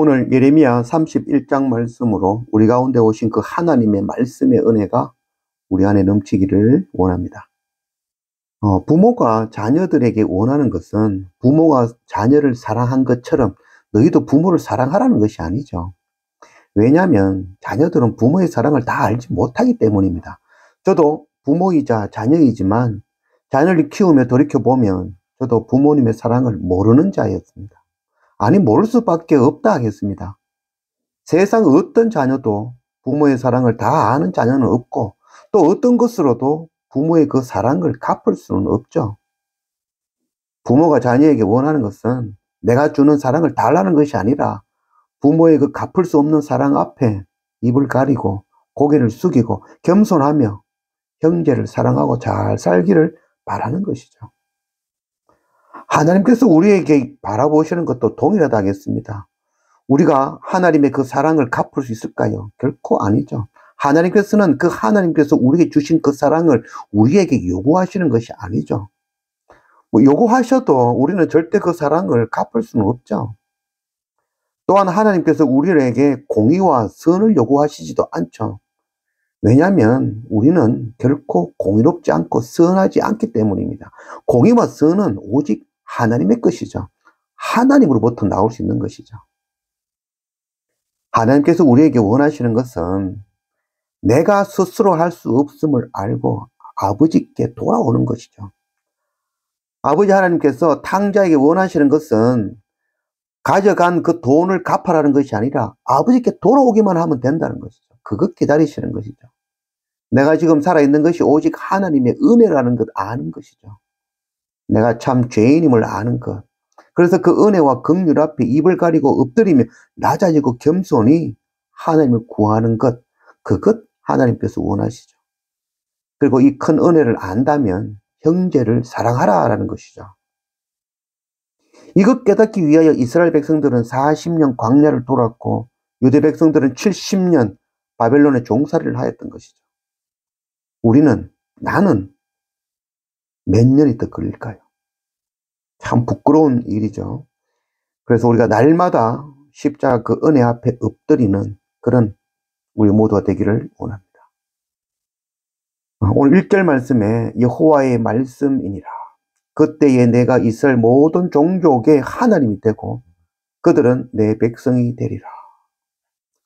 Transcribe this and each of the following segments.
오늘 예레미야 31장 말씀으로 우리 가운데 오신 그 하나님의 말씀의 은혜가 우리 안에 넘치기를 원합니다. 부모가 자녀들에게 원하는 것은 부모가 자녀를 사랑한 것처럼 너희도 부모를 사랑하라는 것이 아니죠. 왜냐하면 자녀들은 부모의 사랑을 다 알지 못하기 때문입니다. 저도 부모이자 자녀이지만 자녀를 키우며 돌이켜보면 저도 부모님의 사랑을 모르는 자였습니다. 아니, 모를 수밖에 없다 하겠습니다. 세상 어떤 자녀도 부모의 사랑을 다 아는 자녀는 없고, 또 어떤 것으로도 부모의 그 사랑을 갚을 수는 없죠. 부모가 자녀에게 원하는 것은 내가 주는 사랑을 달라는 것이 아니라 부모의 그 갚을 수 없는 사랑 앞에 입을 가리고 고개를 숙이고 겸손하며 형제를 사랑하고 잘 살기를 바라는 것이죠. 하나님께서 우리에게 바라보시는 것도 동일하다 하겠습니다. 우리가 하나님의 그 사랑을 갚을 수 있을까요? 결코 아니죠. 하나님께서는 그 하나님께서 우리에게 주신 그 사랑을 우리에게 요구하시는 것이 아니죠. 요구하셔도 우리는 절대 그 사랑을 갚을 수는 없죠. 또한 하나님께서 우리에게 공의와 선을 요구하시지도 않죠. 왜냐하면 우리는 결코 공의롭지 않고 선하지 않기 때문입니다. 공의와 선은 오직 하나님의 것이죠. 하나님으로부터 나올 수 있는 것이죠. 하나님께서 우리에게 원하시는 것은 내가 스스로 할 수 없음을 알고 아버지께 돌아오는 것이죠. 아버지 하나님께서 탕자에게 원하시는 것은 가져간 그 돈을 갚아라는 것이 아니라 아버지께 돌아오기만 하면 된다는 것이죠. 그것 기다리시는 것이죠. 내가 지금 살아있는 것이 오직 하나님의 은혜라는 것 아는 것이죠. 내가 참 죄인임을 아는 것. 그래서 그 은혜와 긍휼 앞에 입을 가리고 엎드리며 낮아지고 겸손히 하나님을 구하는 것. 그것 하나님께서 원하시죠. 그리고 이 큰 은혜를 안다면 형제를 사랑하라라는 것이죠. 이것 깨닫기 위하여 이스라엘 백성들은 40년 광야를 돌았고 유대 백성들은 70년 바벨론의 종살이를 하였던 것이죠. 나는 몇 년이 더 걸릴까요? 참 부끄러운 일이죠. 그래서 우리가 날마다 십자가 그 은혜 앞에 엎드리는 그런 우리 모두가 되기를 원합니다. 오늘 1절 말씀에 여호와의 말씀이니라. 그때에 내가 이스라엘 모든 종족의 하나님이 되고 그들은 내 백성이 되리라.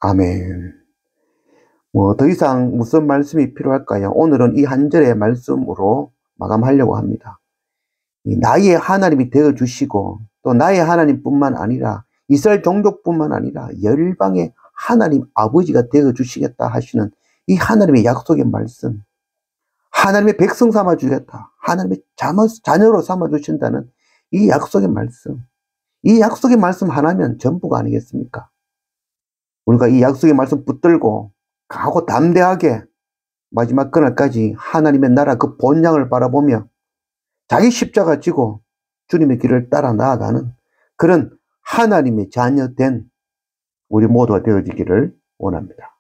아멘. 더 이상 무슨 말씀이 필요할까요? 오늘은 이 한 절의 말씀으로 마감하려고 합니다. 나의 하나님이 되어주시고 또 나의 하나님뿐만 아니라 이스라엘 종족뿐만 아니라 열방의 하나님 아버지가 되어주시겠다 하시는 이 하나님의 약속의 말씀, 하나님의 백성 삼아주겠다, 하나님의 자녀로 삼아주신다는 이 약속의 말씀, 이 약속의 말씀 하나면 전부가 아니겠습니까? 우리가 이 약속의 말씀 붙들고 강하고 담대하게 마지막 그날까지 하나님의 나라 그 본향을 바라보며 자기 십자가 지고 주님의 길을 따라 나아가는 그런 하나님의 자녀된 우리 모두가 되어지기를 원합니다.